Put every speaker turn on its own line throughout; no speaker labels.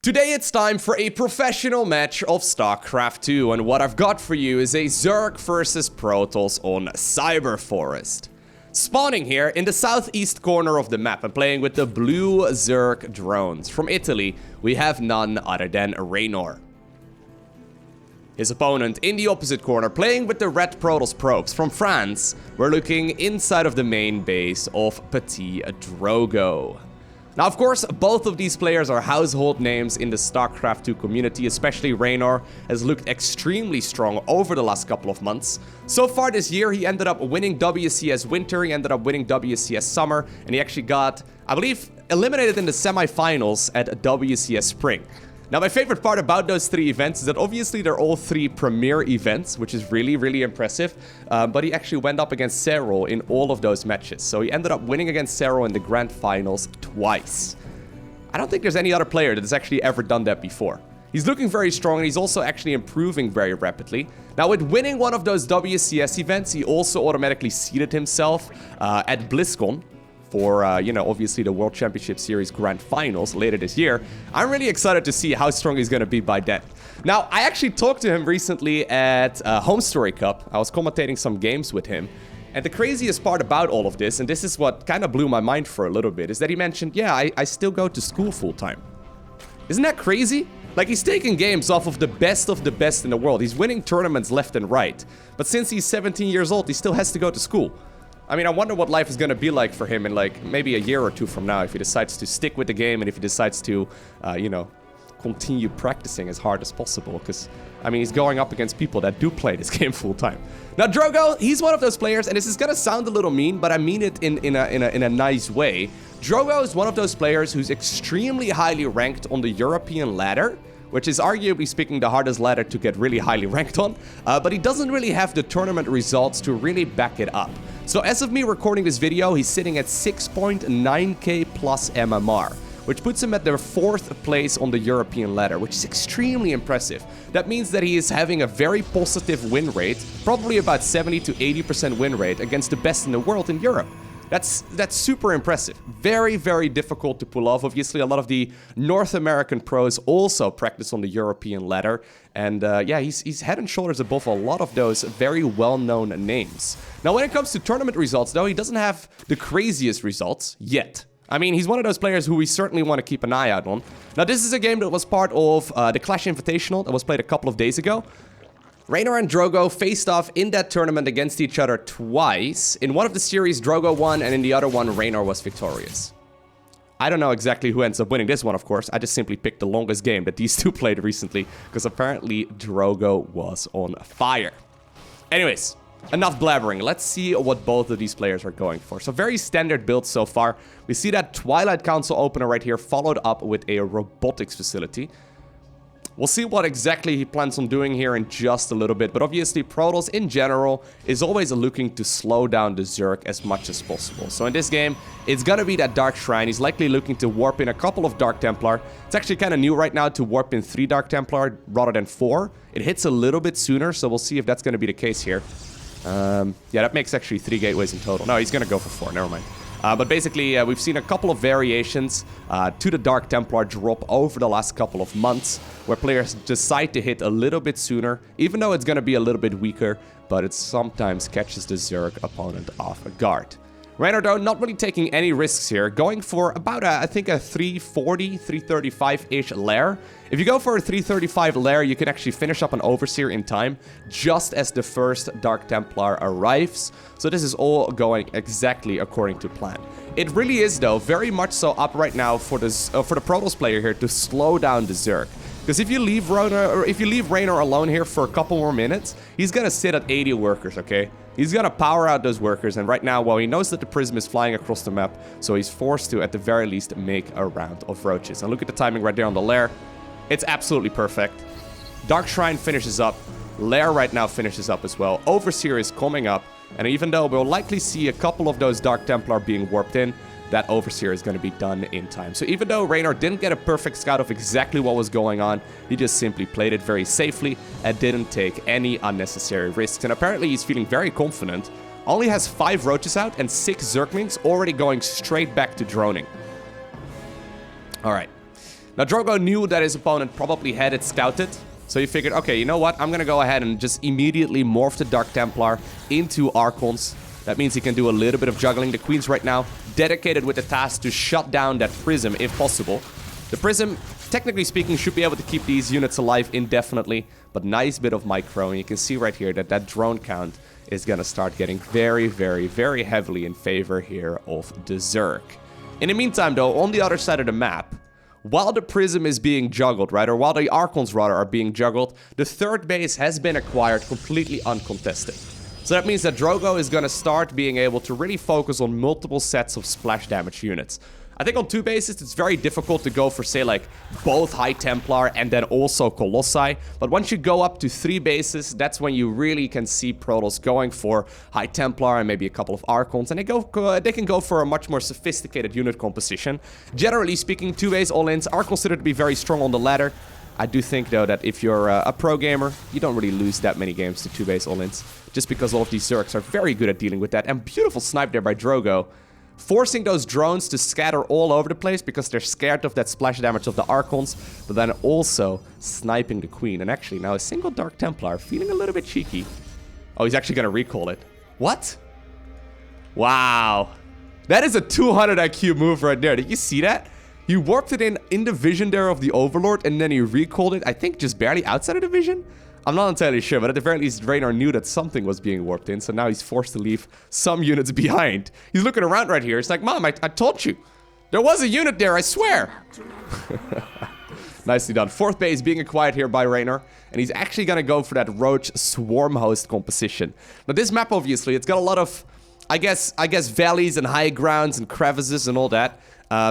Today it's time for a professional match of StarCraft 2, and what I've got for you is a Zerg versus Protoss on Cyber Forest. Spawning here in the southeast corner of the map and playing with the blue Zerg drones. From Italy, we have none other than Reynor. His opponent in the opposite corner, playing with the red Protoss probes. From France, we're looking inside of the main base of PtitDrogo. Now, of course, both of these players are household names in the StarCraft 2 community, especially Reynor has looked extremely strong over the last couple of months. So far this year, he ended up winning WCS Winter, he ended up winning WCS Summer, and he actually got, I believe, eliminated in the semifinals at WCS Spring. Now, my favorite part about those three events is that obviously they're all three premier events, which is really impressive. But he actually went up against Serral in all of those matches. So he ended up winning against Serral in the grand finals twice. I don't think there's any other player that has actually ever done that before. He's looking very strong, and he's also actually improving very rapidly. Now, with winning one of those WCS events, he also automatically seeded himself at BlizzCon for, obviously the World Championship Series Grand Finals later this year. I'm really excited to see how strong he's going to be by then. Now, I actually talked to him recently at Home Story Cup. I was commentating some games with him. And the craziest part about all of this, and this is what kind of blew my mind for a little bit, is that he mentioned, yeah, I still go to school full time. Isn't that crazy? Like, he's taking games off of the best in the world. He's winning tournaments left and right. But since he's 17 years old, he still has to go to school. I mean, I wonder what life is going to be like for him in, like, maybe a year or two from now if he decides to stick with the game and if he decides to, continue practicing as hard as possible. Because, I mean, he's going up against people that do play this game full time. Now, Drogo, he's one of those players, and this is going to sound a little mean, but I mean it in a nice way. Drogo is one of those players who's extremely highly ranked on the European ladder, which is arguably speaking the hardest ladder to get really highly ranked on, but he doesn't really have the tournament results to really back it up. So as of me recording this video, he's sitting at 6.9k plus MMR, which puts him at the 4th place on the European ladder, which is extremely impressive. That means that he is having a very positive win rate, probably about 70 to 80% win rate against the best in the world in Europe. That's super impressive. Very difficult to pull off. Obviously, a lot of the North American pros also practice on the European ladder. And yeah, he's head and shoulders above a lot of those very well-known names. Now, when it comes to tournament results, though, he doesn't have the craziest results yet. I mean, he's one of those players who we certainly want to keep an eye out on. Now, this is a game that was part of the Clash Invitational that was played a couple of days ago. Reynor and Drogo faced off in that tournament against each other twice. In one of the series, Drogo won, and in the other one, Reynor was victorious. I don't know exactly who ends up winning this one, of course. I just simply picked the longest game that these two played recently, because apparently Drogo was on fire. Anyways, enough blabbering. Let's see what both of these players are going for. So very standard builds so far. We see that Twilight Council opener right here, followed up with a robotics facility. We'll see what exactly he plans on doing here in just a little bit, but obviously Protoss in general is always looking to slow down the Zerg as much as possible. So in this game, it's gonna be that Dark Shrine. He's likely looking to warp in a couple of Dark Templar. It's actually kind of new right now to warp in 3 Dark Templar rather than 4. It hits a little bit sooner, so we'll see if that's gonna be the case here. Yeah, that makes actually 3 gateways in total. No, he's gonna go for 4, never mind. But basically, we've seen a couple of variations to the Dark Templar drop over the last couple of months, where players decide to hit a little bit sooner, even though it's going to be a little bit weaker, but it sometimes catches the Zerg opponent off guard. Reynor, though, not really taking any risks here, going for about, I think, a 340, 335-ish lair. If you go for a 335 lair, you can actually finish up an Overseer in time, just as the first Dark Templar arrives. So this is all going exactly according to plan. It really is, though, very much so up right now for the Protoss player here to slow down the Zerg. Because if you leave Reynor alone here for a couple more minutes, he's gonna sit at 80 workers, okay? He's gonna power out those workers, and right now, well, he knows that the Prism is flying across the map, so he's forced to, at the very least, make a round of roaches. And look at the timing right there on the lair. It's absolutely perfect. Dark Shrine finishes up. Lair right now finishes up as well. Overseer is coming up, and even though we'll likely see a couple of those Dark Templar being warped in, that Overseer is going to be done in time. So even though Reynor didn't get a perfect scout of exactly what was going on, he just simply played it very safely and didn't take any unnecessary risks. And apparently he's feeling very confident. Only has 5 roaches out and 6 Zerglings already going straight back to droning. Alright. Now, Drogo knew that his opponent probably had it scouted. So he figured, okay, you know what? I'm going to go ahead and just immediately morph the Dark Templar into Archons. That means he can do a little bit of juggling. The Queen's right now dedicated with the task to shut down that Prism if possible. The Prism, technically speaking, should be able to keep these units alive indefinitely. But nice bit of micro. And you can see right here that that drone count is going to start getting very, very, very heavily in favor here of the Zerg. In the meantime, though, on the other side of the map, while the Prism is being juggled, right, or while the Archons, rather, are being juggled, the third base has been acquired completely uncontested. So that means that Drogo is going to start being able to really focus on multiple sets of splash damage units. I think on 2 bases, it's very difficult to go for, say, like, both High Templar and then also Colossi. But once you go up to 3 bases, that's when you really can see Protoss going for High Templar and maybe a couple of Archons. And they can go for a much more sophisticated unit composition. Generally speaking, 2-base all-ins are considered to be very strong on the ladder. I do think, though, that if you're a pro gamer, you don't really lose that many games to 2-base all-ins. Just because all of these Zergs are very good at dealing with that. And beautiful snipe there by Drogo. Forcing those drones to scatter all over the place because they're scared of that splash damage of the Archons, but then also sniping the Queen. And actually now a single Dark Templar feeling a little bit cheeky. Oh, he's actually going to recall it. What? Wow. That is a 200 IQ move right there. Did you see that? He warped it in the vision there of the Overlord, and then he recalled it, I think, just barely outside of the vision? I'm not entirely sure, but at the very least, Reynor knew that something was being warped in, so now he's forced to leave some units behind. He's looking around right here. It's like, Mom, I told you. There was a unit there, I swear. Nicely done. 4th base being acquired here by Reynor, and he's actually going to go for that Roach Swarm Host composition. Now, this map, obviously, it's got a lot of, I guess valleys and high grounds and crevices and all that.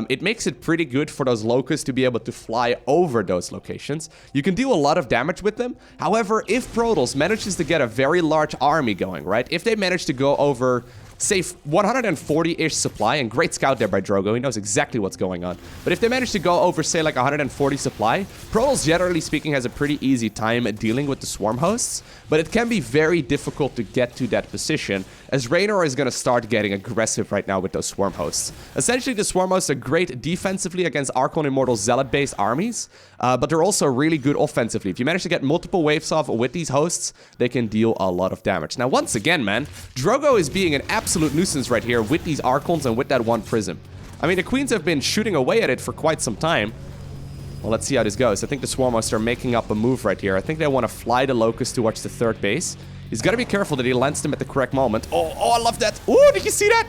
It makes it pretty good for those Locusts to be able to fly over those locations. You can do a lot of damage with them. However, if Protoss manages to get a very large army going, right? If they manage to go over, say, 140-ish supply, and great scout there by Drogo, he knows exactly what's going on. But if they manage to go over, say, like 140 supply, Protoss, generally speaking, has a pretty easy time dealing with the swarm hosts, but it can be very difficult to get to that position, as Reynor is going to start getting aggressive right now with those swarm hosts. Essentially, the swarm hosts are great defensively against Archon Immortal Zealot-based armies, but they're also really good offensively. If you manage to get multiple waves off with these hosts, they can deal a lot of damage. Now, once again, man, Drogo is being an absolute nuisance right here with these Archons and with that one Prism. I mean, the Queens have been shooting away at it for quite some time. Well, let's see how this goes. I think the Swarm Hosts are making up a move right here. I think they want to fly the Locust towards the 3rd base. He's got to be careful that he lands them at the correct moment. Oh, I love that. Oh, did you see that?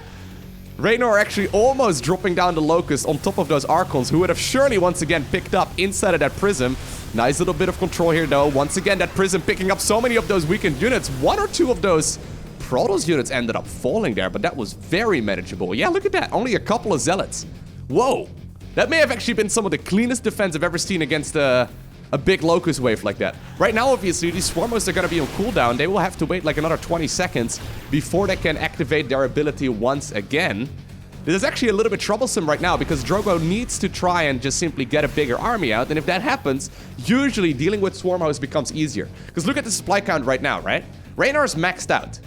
Reynor actually almost dropping down the Locust on top of those Archons, who would have surely once again picked up inside of that Prism. Nice little bit of control here, though. Once again, that Prism picking up so many of those weakened units. 1 or 2 of those Protoss units ended up falling there, but that was very manageable. Yeah, look at that. Only a couple of Zealots. Whoa. That may have actually been some of the cleanest defense I've ever seen against a big Locust wave like that. Right now, obviously, these Swarm Hosts are going to be on cooldown. They will have to wait like another 20 seconds before they can activate their ability once again. This is actually a little bit troublesome right now because Drogo needs to try and just simply get a bigger army out. And if that happens, usually dealing with Swarm Hosts becomes easier. Because look at the supply count right now, right? Reynor is maxed out.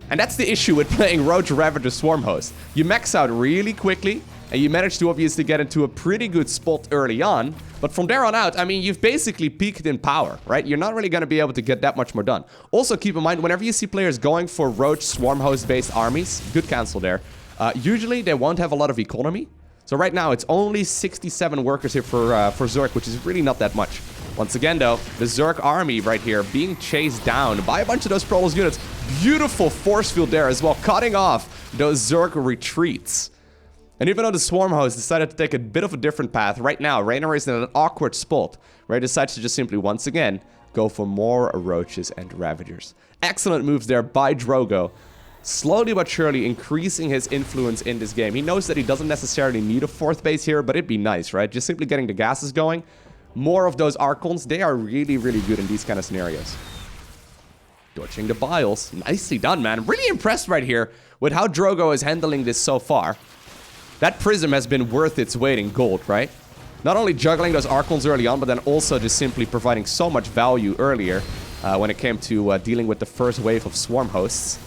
And that's the issue with playing Roach Ravager Swarm Host. You max out really quickly, and you manage to obviously get into a pretty good spot early on. But from there on out, I mean, you've basically peaked in power, right? You're not really going to be able to get that much more done. Also, keep in mind, whenever you see players going for Roach Swarm Host-based armies, good cancel there, usually they won't have a lot of economy. So right now, it's only 67 workers here for Zerg, which is really not that much. Once again, though, the Zerg army right here being chased down by a bunch of those Protoss units. Beautiful force field there as well, cutting off those Zerg retreats. And even though the Swarm Host decided to take a bit of a different path, right now, Reynor is in an awkward spot where he decides to just simply, once again, go for more Roaches and Ravagers. Excellent moves there by Drogo. Slowly but surely increasing his influence in this game. He knows that he doesn't necessarily need a 4th base here, but it'd be nice, right? Just simply getting the gases going. More of those Archons, they are really, really good in these kind of scenarios. Dodging the Biles. Nicely done, man. Really impressed right here with how Drogo is handling this so far. That Prism has been worth its weight in gold, right? Not only juggling those Archons early on, but then also just simply providing so much value earlier when it came to dealing with the first wave of Swarm Hosts.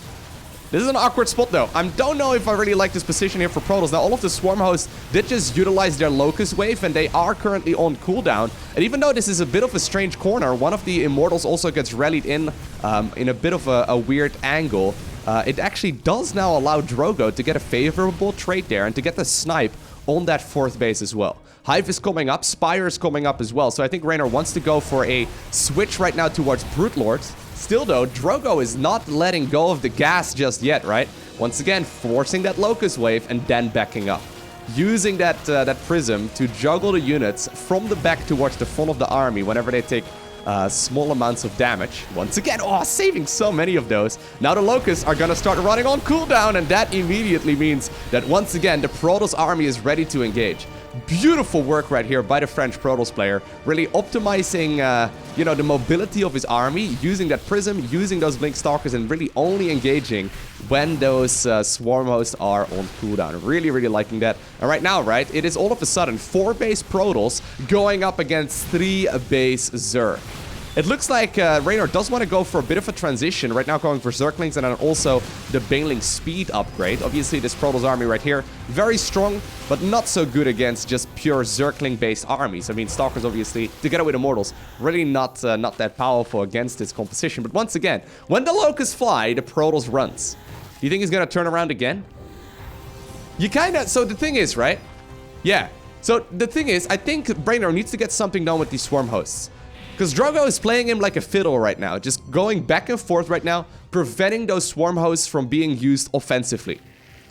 This is an awkward spot, though. I don't know if I really like this position here for Protoss. Now, all of the Swarm hosts did just utilize their Locust Wave, and they are currently on cooldown. And even though this is a bit of a strange corner, one of the Immortals also gets rallied in a bit of a weird angle. It actually does now allow Drogo to get a favorable trade there and to get the snipe on that 4th base as well. Hive is coming up, Spire is coming up as well, so I think Reynor wants to go for a switch right now towards Brute Lords. Still though, Drogo is not letting go of the gas just yet, right? Once again, forcing that Locust Wave and then backing up. Using that Prism to juggle the units from the back towards the front of the army whenever they take small amounts of damage. Once again, saving so many of those. Now the Locusts are gonna start running on cooldown, and that immediately means that once again, the Protoss army is ready to engage. Beautiful work right here by the French Protoss player. Really optimizing, the mobility of his army, using that Prism, using those Blink Stalkers, and really only engaging when those Swarm hosts are on cooldown. Really, really liking that. And right now, right, it is all of a sudden 4 base Protoss going up against 3 base Zerg. It looks like Reynor does want to go for a bit of a transition. Right now going for Zerglings and then also the Baneling speed upgrade. Obviously this Protoss army right here, very strong, but not so good against just pure Zergling-based armies. I mean, Stalkers obviously, together with Immortals, really not that powerful against this composition. But once again, when the Locusts fly, the Protoss runs. Do you think he's going to turn around again? You kind of... So the thing is, right? Yeah. So the thing is, I think Reynor needs to get something done with these Swarm hosts. Because Drogo is playing him like a fiddle right now. Just going back and forth right now, preventing those Swarm hosts from being used offensively.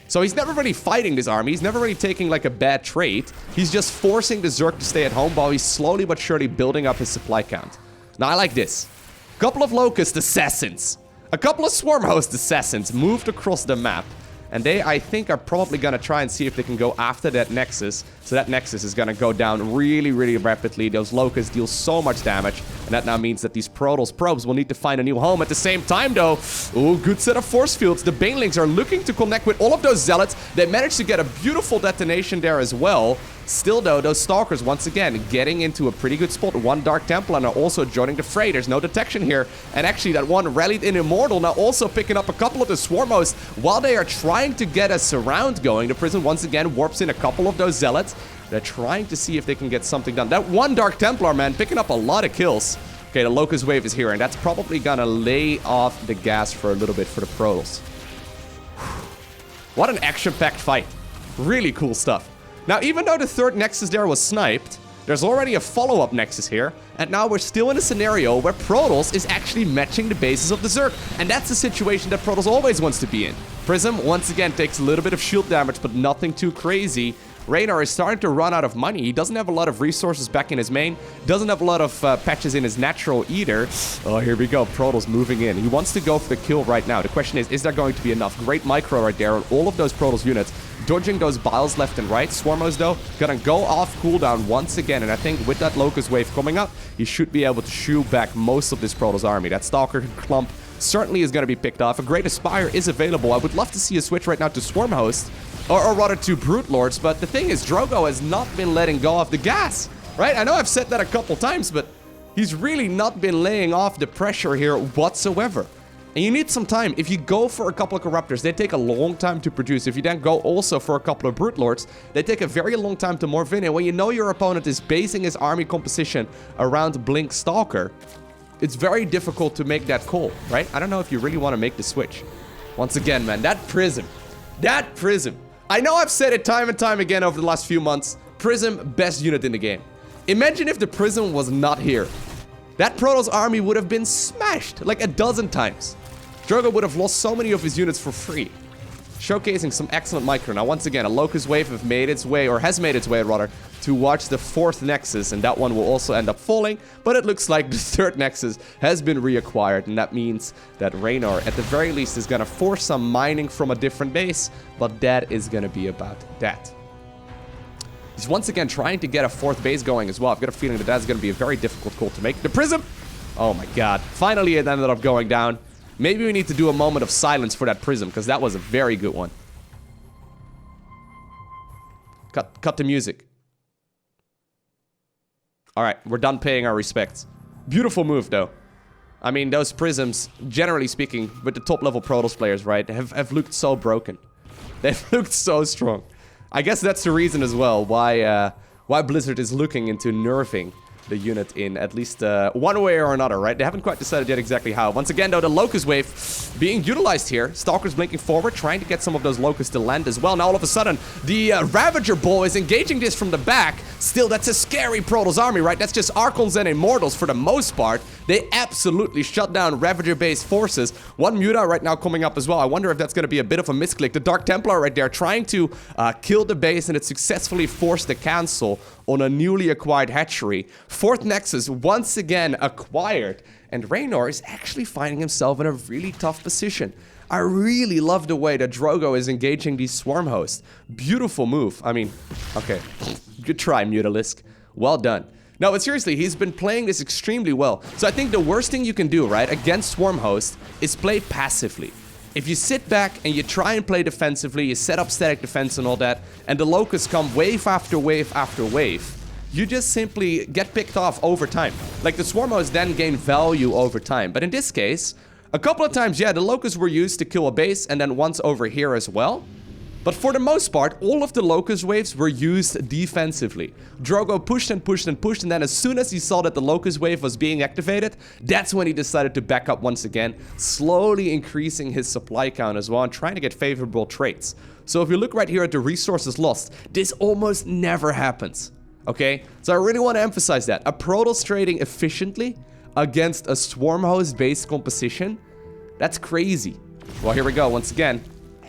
So he's never really fighting this army. He's never really taking like a bad trade. He's just forcing the Zerg to stay at home while he's slowly but surely building up his supply count. Now I like this. A couple of Locust Assassins. A couple of Swarm host Assassins moved across the map. And they, I think, are probably going to try and see if they can go after that Nexus. So that Nexus is going to go down really, really rapidly. Those Locusts deal so much damage. And that now means that these Protoss probes will need to find a new home. At the same time, though, good set of force fields. The Banelings are looking to connect with all of those Zealots. They managed to get a beautiful detonation there as well. Still, though, those Stalkers, once again, getting into a pretty good spot. One Dark Templar now also joining the fray. There's no detection here. And actually, that one rallied in Immortal now also picking up a couple of the Swarm hosts while they are trying to get a surround going. The Prism once again warps in a couple of those Zealots. They're trying to see if they can get something done. That one Dark Templar, man, picking up a lot of kills. Okay, the Locust Wave is here, and that's probably gonna lay off the gas for a little bit for the Protoss. What an action-packed fight. Really cool stuff. Now, even though the 3rd Nexus there was sniped, there's already a follow-up Nexus here, and now we're still in a scenario where Protoss is actually matching the bases of the Zerg, and that's the situation that Protoss always wants to be in. Prism, once again, takes a little bit of shield damage, but nothing too crazy. Reynor is starting to run out of money. He doesn't have a lot of resources back in his main, doesn't have a lot of patches in his natural either. Oh, here we go. Protoss moving in. He wants to go for the kill right now. The question is there going to be enough? Great micro right there on all of those Protoss units. Dodging those biles left and right. Swarmos, though, gonna go off cooldown once again. And I think with that Locust Wave coming up, he should be able to shoo back most of this Protoss army. That Stalker clump certainly is gonna be picked off. A Great Aspire is available. I would love to see a switch right now to Swarm Host. Or rather to Brute Lords. But the thing is, Drogo has not been letting go of the gas. Right? I know I've said that a couple times, but he's really not been laying off the pressure here whatsoever. And you need some time. If you go for a couple of Corruptors, they take a long time to produce. If you then go also for a couple of Brute Lords, they take a very long time to morph in. And when you know your opponent is basing his army composition around Blink Stalker, it's very difficult to make that call, right? I don't know if you really want to make the switch. Once again, man, that Prism. I know I've said it time and time again over the last few months. Prism, best unit in the game. Imagine if the Prism was not here. That Protoss army would have been smashed like a dozen times. Drogo would have lost so many of his units for free. Showcasing some excellent micro. Now, once again, a Locust Wave has made its way rather, towards the 4th Nexus, and that one will also end up falling, but it looks like the 3rd Nexus has been reacquired, and that means that Reynor, at the very least, is gonna force some mining from a different base, but that is gonna be about that. He's once again trying to get a 4th base going as well. I've got a feeling that that's gonna be a very difficult call to make. The Prism! Oh my god. Finally, it ended up going down. Maybe we need to do a moment of silence for that Prism, because that was a very good one. Cut the music. Alright, we're done paying our respects. Beautiful move, though. I mean, those prisms, generally speaking, with the top-level Protoss players, right, have looked so broken. They've looked so strong. I guess that's the reason as well why Blizzard is looking into nerfing the unit in at least one way or another, right? They haven't quite decided yet exactly how. Once again, though, the Locust Wave being utilized here. Stalkers blinking forward, trying to get some of those Locusts to land as well. Now, all of a sudden, the Ravager Bull is engaging this from the back. Still, that's a scary Protoss army, right? That's just Archons and Immortals for the most part. They absolutely shut down Ravager-based forces. One Muta right now coming up as well. I wonder if that's going to be a bit of a misclick. The Dark Templar right there trying to kill the base, and it successfully forced the cancel on a newly acquired hatchery. Fourth Nexus once again acquired, and Reynor is actually finding himself in a really tough position. I really love the way that Drogo is engaging these swarm hosts. Beautiful move. I mean, okay, good try, Mutalisk. Well done. No, but seriously, he's been playing this extremely well. So I think the worst thing you can do, right, against swarm hosts is play passively. If you sit back and you try and play defensively, you set up static defense and all that, and the Locusts come wave after wave after wave, you just simply get picked off over time. Like, the swarm hosts then gain value over time. But in this case, a couple of times, yeah, the Locusts were used to kill a base, and then once over here as well. But for the most part, all of the Locust waves were used defensively. Drogo pushed and pushed and pushed, and then as soon as he saw that the Locust wave was being activated, that's when he decided to back up once again, slowly increasing his supply count as well and trying to get favorable traits. So if you look right here at the resources lost, this almost never happens. Okay? So I really want to emphasize that. A Protoss trading efficiently against a swarm host based composition, that's crazy. Well, here we go once again.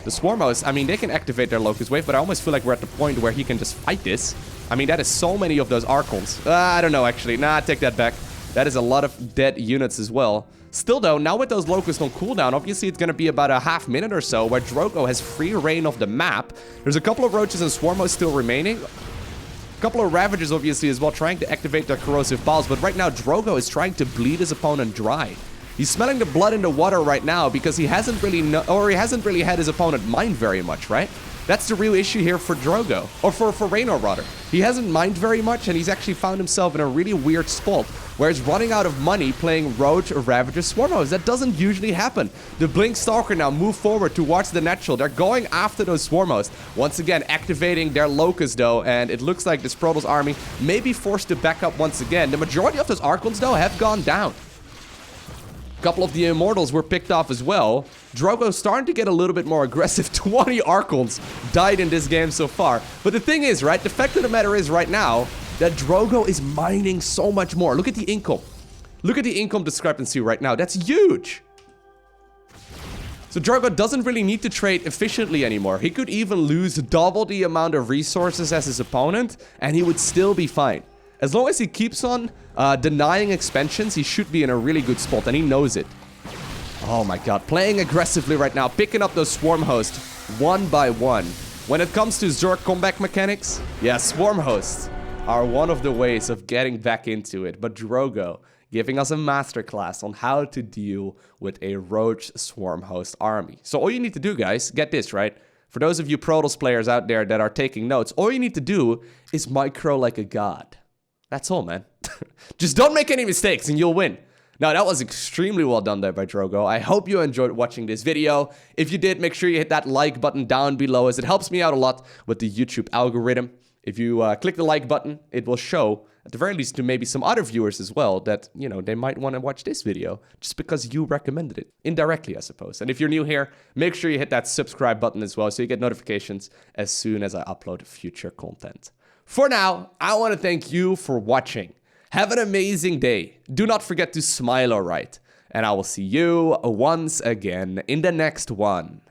The swarm hosts, I mean, they can activate their Locust Wave, but I almost feel like we're at the point where he can just fight this. I mean, that is so many of those Archons. I don't know, actually. Nah, take that back. That is a lot of dead units as well. Still, though, now with those Locusts on cooldown, obviously it's going to be about a half minute or so where Drogo has free reign of the map. There's a couple of Roaches and swarm hosts still remaining. A couple of Ravagers, obviously, as well, trying to activate their corrosive balls. But right now, Drogo is trying to bleed his opponent dry. He's smelling the blood in the water right now because he hasn't really had his opponent mind very much, right? That's the real issue here for Drogo, or for Reynor rather. He hasn't mined very much, and he's actually found himself in a really weird spot where he's running out of money playing Roach or Ravager Swarm Hosts. That doesn't usually happen. The Blink Stalker now move forward towards the natural. They're going after those Swarm Hosts. Once again, activating their Locust though, and it looks like this Protoss army may be forced to back up once again. The majority of those Archons though have gone down. A couple of the Immortals were picked off as well. Drogo's starting to get a little bit more aggressive. 20 Archons died in this game so far. But the thing is, right, the fact of the matter is right now that Drogo is mining so much more. Look at the income. Look at the income discrepancy right now. That's huge. So Drogo doesn't really need to trade efficiently anymore. He could even lose double the amount of resources as his opponent, and he would still be fine. As long as he keeps on denying expansions, he should be in a really good spot, and he knows it. Oh my god, playing aggressively right now, picking up those swarm hosts one by one. When it comes to Zerg comeback mechanics, yeah, swarm hosts are one of the ways of getting back into it. But Drogo giving us a masterclass on how to deal with a Roach swarm host army. So all you need to do, guys, get this, right? For those of you Protoss players out there that are taking notes, all you need to do is micro like a god. That's all, man. Just don't make any mistakes and you'll win. Now, that was extremely well done there by Drogo. I hope you enjoyed watching this video. If you did, make sure you hit that like button down below, as it helps me out a lot with the YouTube algorithm. If you click the like button, it will show, at the very least, to maybe some other viewers as well, that, you know, they might want to watch this video just because you recommended it. Indirectly, I suppose. And if you're new here, make sure you hit that subscribe button as well so you get notifications as soon as I upload future content. For now, I want to thank you for watching. Have an amazing day. Do not forget to smile, alright? And I will see you once again in the next one.